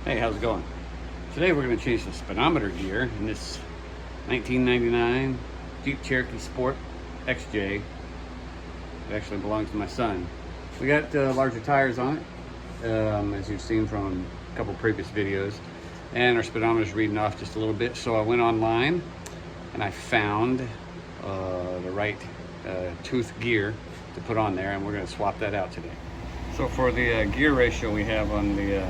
Hey, how's it going? Today we're going to change the speedometer gear in this 1999 Jeep Cherokee Sport XJ. It actually belongs to my son. We got larger tires on it, as you've seen from a couple previous videos, and our speedometer's reading off just a little bit. So I went online and I found the right tooth gear to put on there, and we're going to swap that out today. So for the gear ratio we have on the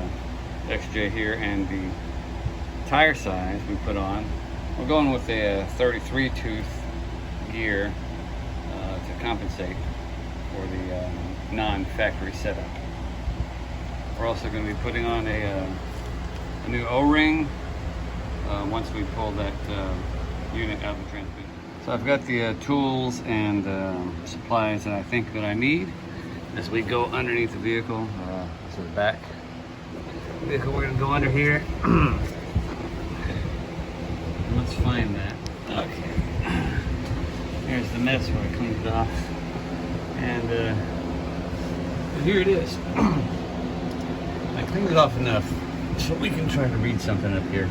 XJ here and the tire size we put on, we're going with a 33 tooth gear to compensate for the non-factory setup. We're also going to be putting on a new O-ring once we pull that unit out of the transmission. So I've got the tools and supplies that I think that I need as we go underneath the vehicle. This is the back vehicle. We're going to go under here. Let's find that. Okay. Here's the mess where I cleaned it off. And here it is. I cleaned it off enough so we can try to read something up here.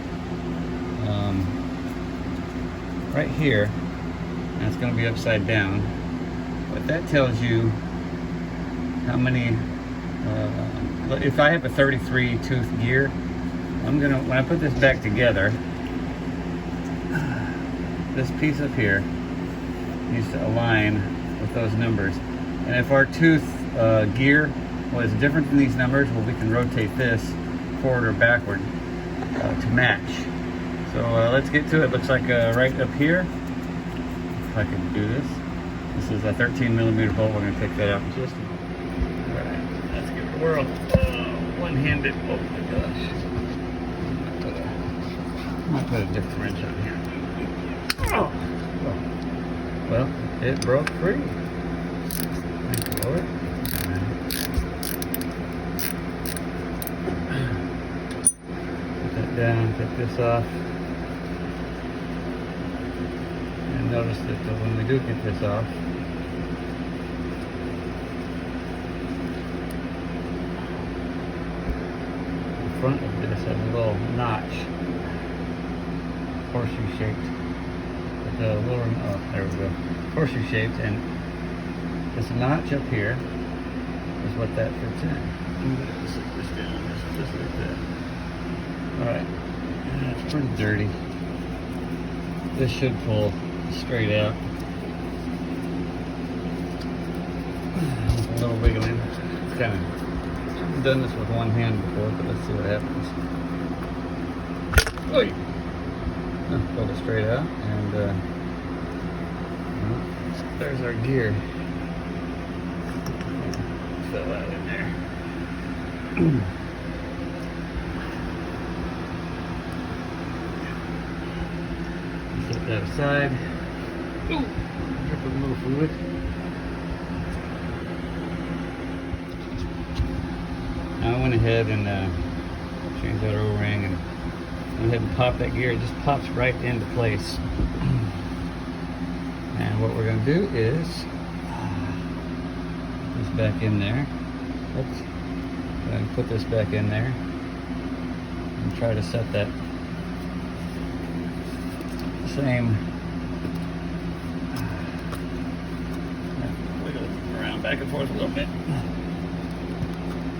Right here, and it's going to be upside down, but that tells you how many, if I have a 33 tooth gear, when I put this back together, this piece up here needs to align with those numbers. And if our tooth gear was different than these numbers, well, we can rotate this forward or backward to match. So let's get to it. Looks like right up here, if I can do this. This is a 13 millimeter bolt. We're going to take that out in just a moment. All right, let's give it a whirl. One-handed. Oh my gosh. I might put a differential in here. Oh. Well, it broke free. Thank you, Lord. Put that down, take this off. And notice that when we do get this off, the front of this has a little notch, horseshoe shaped. The little, oh, there we go, horseshoe shaped, and this notch up here is what that fits in. I'm going to sit this down just like that. Alright, it's pretty dirty. This should pull straight out. With a little wiggling. Kind of done this with one hand before, but let's see what happens. Oy! Pull it straight out, and there's our gear. Fill that in there. Set that aside. Ooh, drip a little fluid. Now I went ahead and changed that O-ring and went ahead and pop that gear. It just pops right into place. And what we're going to do is put this back in there. Oops. Go ahead and put this back in there and try to set that same. Wiggle around back and forth a little bit.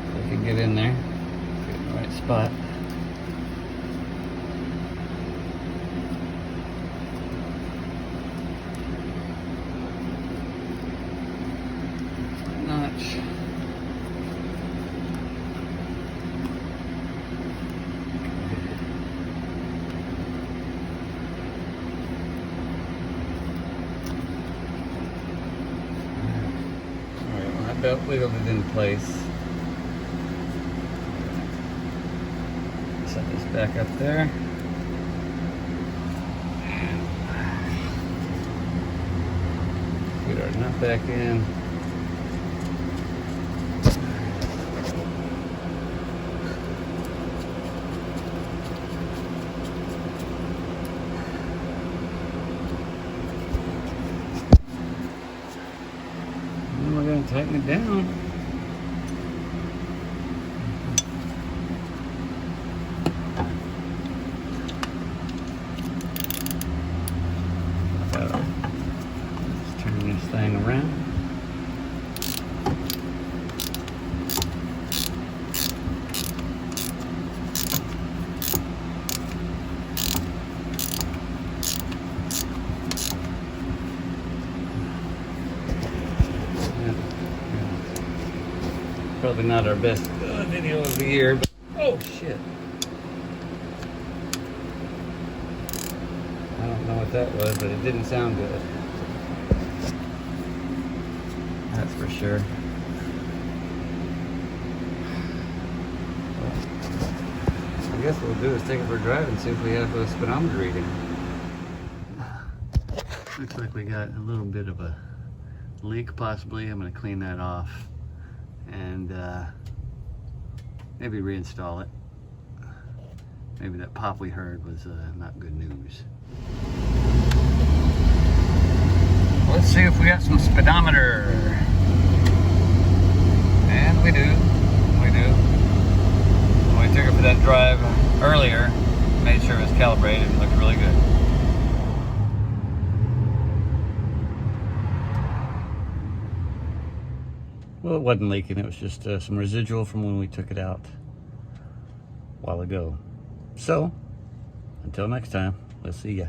So we can get in there, get in the right spot. Notch. Alright, well, I about wiggled it in place. Set this back up there. And get our nut back in. Tighten it down. Probably not our best video of the year, but oh shit. I don't know what that was, but it didn't sound good. That's for sure. I guess what we'll do is take it for a drive and see if we have a speedometer reading. Looks like we got a little bit of a leak possibly. I'm going to clean that off and maybe reinstall it. Maybe that pop we heard was not good news. Let's see if we got some speedometer. And we do. We do. When we took it for that drive earlier, made sure it was calibrated and looked really good. Well, it wasn't leaking. It was just some residual from when we took it out a while ago. So, until next time, we'll see ya.